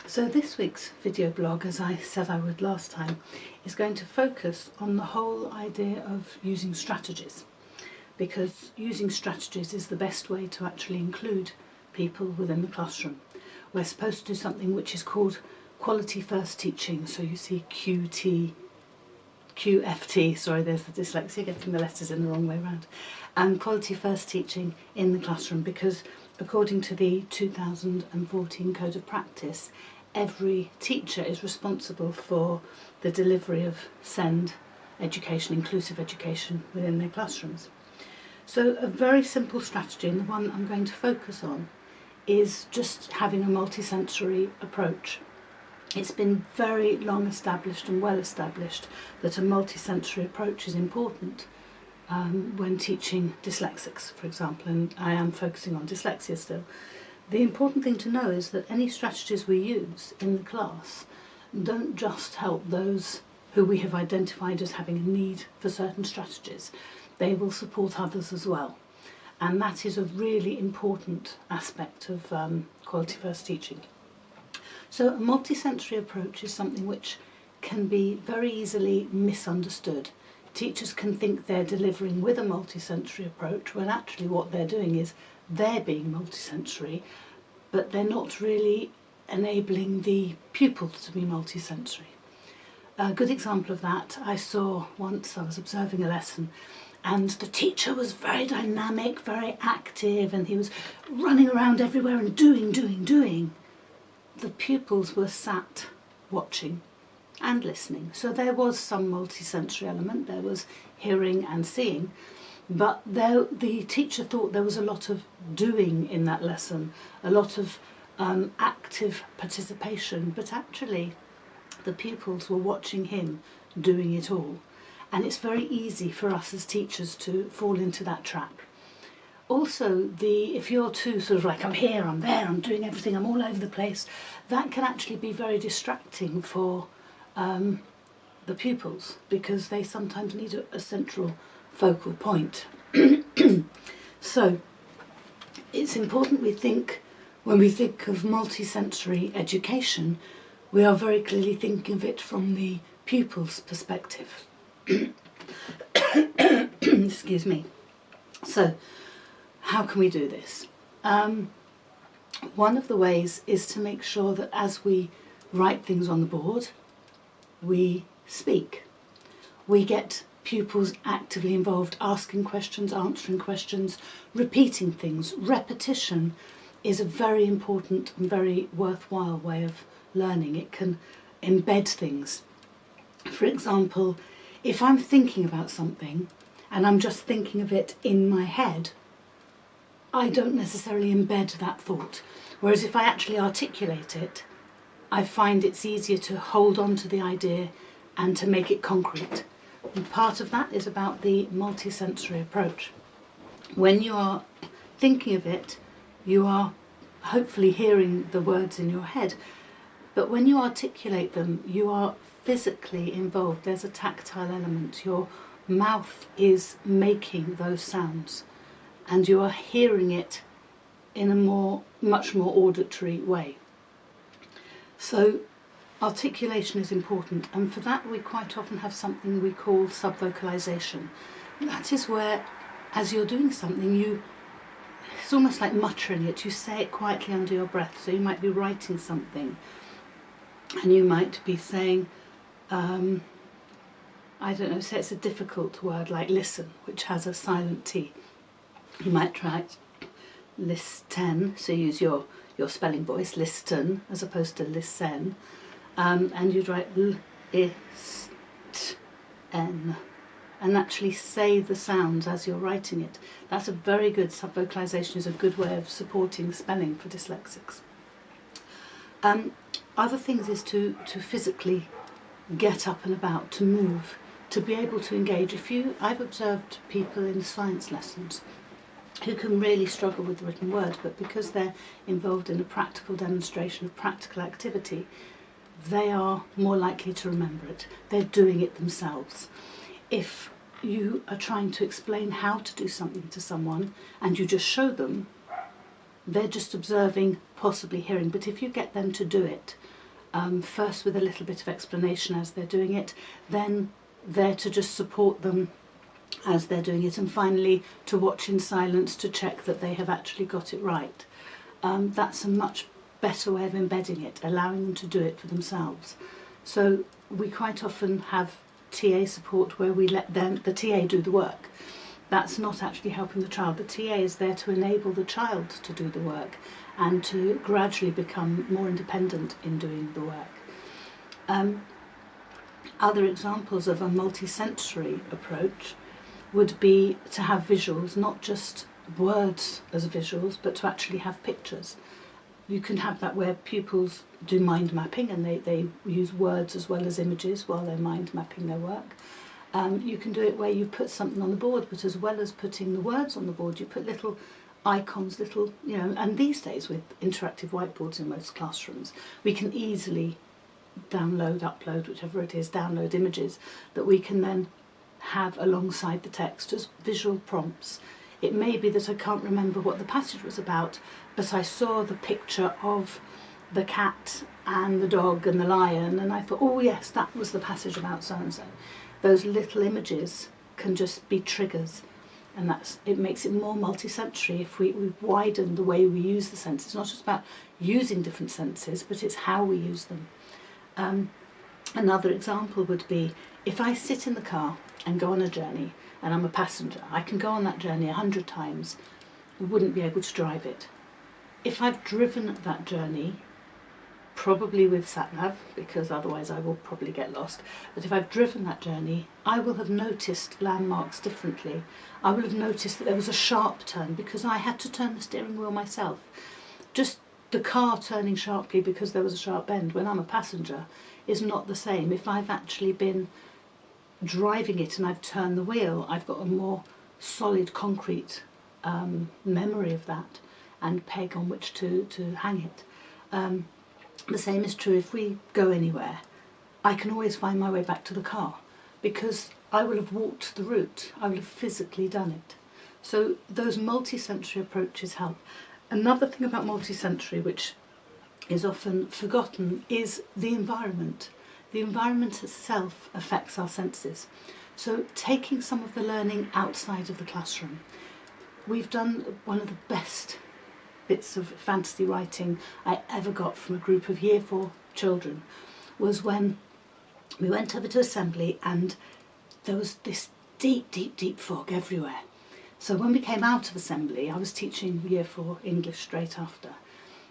So this week's video blog, as I said I would last time, is going to focus on the whole idea of using strategies, because using strategies is the best way to actually include people within the classroom. We're supposed to do something which is called quality first teaching, so you see QFT, sorry, there's the dyslexia, getting the letters in the wrong way around, and quality first teaching in the classroom, because according to the 2014 Code of Practice, every teacher is responsible for the delivery of SEND education, inclusive education within their classrooms. So a very simple strategy, and the one I'm going to focus on, is just having a multisensory approach. It's been very long established and well established that a multisensory approach is important when teaching dyslexics, for example, and I am focusing on dyslexia still. The important thing to know is that any strategies we use in the class don't just help those who we have identified as having a need for certain strategies. They will support others as well. And that is a really important aspect of quality first teaching. So a multisensory approach is something which can be very easily misunderstood. Teachers can think they're delivering with a multisensory approach when actually what they're doing is they're being multisensory, but they're not really enabling the pupils to be multisensory. A good example of that I saw once. I was observing a lesson and the teacher was very dynamic, very active, and he was running around everywhere and doing. The pupils were sat watching and listening. So there was some multisensory element, there was hearing and seeing, but the teacher thought there was a lot of doing in that lesson, a lot of active participation, but actually the pupils were watching him doing it all. And it's very easy for us as teachers to fall into that trap. Also, if you're too sort of like, I'm here, I'm there, I'm doing everything, I'm all over the place, that can actually be very distracting for the pupils, because they sometimes need a central focal point. So it's important we think, when we think of multisensory education, we are very clearly thinking of it from the pupil's perspective. Excuse me. So how can we do this? One of the ways is to make sure that as we write things on the board, we speak. We get pupils actively involved, asking questions, answering questions, repeating things. Repetition is a very important and very worthwhile way of learning. It can embed things. For example, if I'm thinking about something and I'm just thinking of it in my head, I don't necessarily embed that thought. Whereas if I actually articulate it, I find it's easier to hold on to the idea and to make it concrete. And part of that is about the multisensory approach. When you are thinking of it, you are hopefully hearing the words in your head, but when you articulate them, you are physically involved. There's a tactile element. Your mouth is making those sounds, and you are hearing it in a much more auditory way. So articulation is important, and for that we quite often have something we call subvocalization. That is where, as you're doing something, it's almost like muttering it. You say it quietly under your breath. So you might be writing something and you might be saying, I don't know, say it's a difficult word like listen, which has a silent T. You might write listen, so use your spelling voice, listen, as opposed to listen, and you'd write l-is-t-n, and actually say the sounds as you're writing it. That's a very good, subvocalization is a good way of supporting spelling for dyslexics. Other things is to physically get up and about, to move, to be able to engage. I've observed people in science lessons who can really struggle with the written word, but because they're involved in a practical demonstration of practical activity, they are more likely to remember it. They're doing it themselves. If you are trying to explain how to do something to someone and you just show them, they're just observing, possibly hearing. But if you get them to do it, first with a little bit of explanation as they're doing it, then there to just support them as they're doing it, and finally to watch in silence to check that they have actually got it right. That's a much better way of embedding it, allowing them to do it for themselves. So we quite often have TA support where we let the TA do the work. That's not actually helping the child. The TA is there to enable the child to do the work and to gradually become more independent in doing the work. Other examples of a multi-sensory approach would be to have visuals, not just words as visuals, but to actually have pictures. You can have that where pupils do mind mapping and they use words as well as images while they're mind mapping their work. You can do it where you put something on the board, but as well as putting the words on the board, you put little icons, little, and these days with interactive whiteboards in most classrooms, we can easily download, upload, whichever it is, download images that we can then have alongside the text as visual prompts. It may be that I can't remember what the passage was about, but I saw the picture of the cat and the dog and the lion, and I thought, oh yes, that was the passage about so-and-so. Those little images can just be triggers, and it makes it more multi-sensory if we widen the way we use the senses. It's not just about using different senses, but it's how we use them. Another example would be if I sit in the car and go on a journey and I'm a passenger, I can go on that journey 100 times, wouldn't be able to drive it. If I've driven that journey, probably with sat-nav, because otherwise I will probably get lost, but if I've driven that journey, I will have noticed landmarks differently. I will have noticed that there was a sharp turn because I had to turn the steering wheel myself. Just the car turning sharply because there was a sharp bend when I'm a passenger is not the same. If I've actually been driving it and I've turned the wheel, I've got a more solid concrete memory of that and peg on which to hang it. The same is true if we go anywhere. I can always find my way back to the car because I will have walked the route, I will have physically done it. So those multi-sensory approaches help. Another thing about multi-sensory which is often forgotten is the environment. The environment itself affects our senses. So taking some of the learning outside of the classroom. We've done one of the best bits of fantasy writing I ever got from a group of Year 4 children was when we went over to assembly and there was this deep, deep, deep fog everywhere. So when we came out of assembly, I was teaching Year 4 English straight after,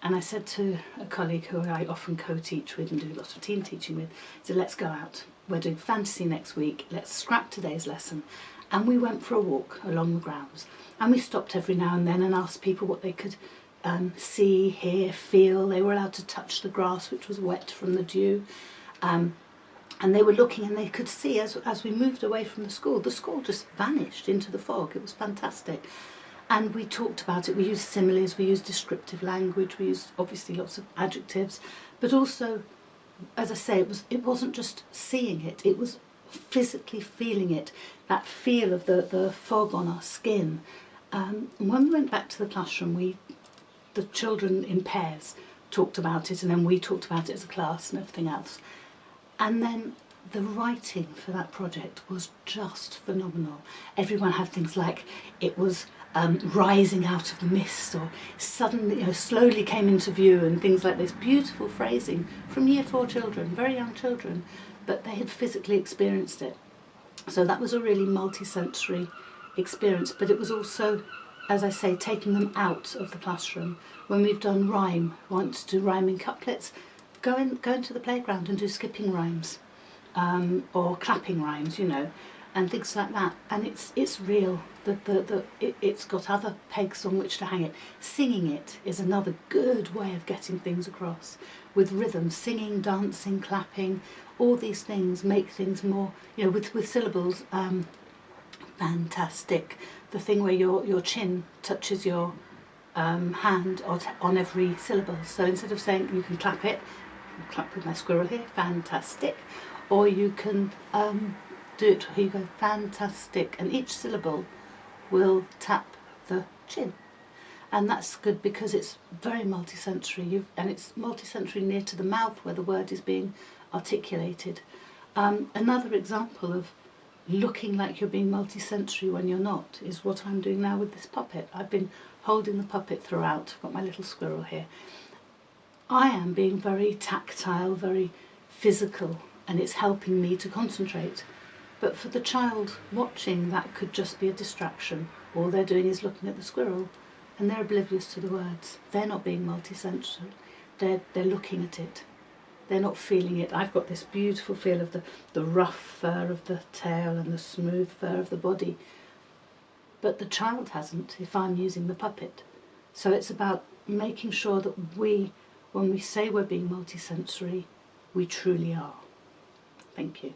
and I said to a colleague who I often co-teach with and do a lot of team teaching with, I said, let's go out, we're doing fantasy next week, let's scrap today's lesson. And we went for a walk along the grounds, and we stopped every now and then and asked people what they could see, hear, feel. They were allowed to touch the grass, which was wet from the dew, and they were looking and they could see as we moved away from the school just vanished into the fog. It was fantastic. And we talked about it. We used similes, we used descriptive language, we used obviously lots of adjectives, but also, as I say, it wasn't just seeing it, it was physically feeling it, that feel of the fog on our skin. And when we went back to the classroom, the children in pairs talked about it, and then we talked about it as a class and everything else. And then the writing for that project was just phenomenal. Everyone had things like it was rising out of the mist, or suddenly, slowly came into view, and things like this. Beautiful phrasing from Year 4 children, very young children, but they had physically experienced it. So that was a really multi-sensory experience, but it was also, as I say, taking them out of the classroom. When we've done rhyme, want to do rhyming couplets, go into the playground and do skipping rhymes, or clapping rhymes, and things like that. And it's real. It's got other pegs on which to hang it. Singing it is another good way of getting things across, with rhythm. Singing, dancing, clapping, all these things make things more, with syllables. Fantastic. The thing where your chin touches your hand on every syllable. So instead of saying, you can clap it, clap with my squirrel here, fantastic, or you can do it where you go fantastic, and each syllable will tap the chin. And that's good because it's very multisensory, and it's multisensory near to the mouth where the word is being articulated. Another example of looking like you're being multisensory when you're not is what I'm doing now with this puppet. I've been holding the puppet throughout. I've got my little squirrel here. I am being very tactile, very physical, and it's helping me to concentrate. But for the child watching, that could just be a distraction. All they're doing is looking at the squirrel, and they're oblivious to the words. They're not being multisensory. They're looking at it. They're not feeling it. I've got this beautiful feel of the rough fur of the tail and the smooth fur of the body. But the child hasn't if I'm using the puppet. So it's about making sure that when we say we're being multisensory, we truly are. Thank you.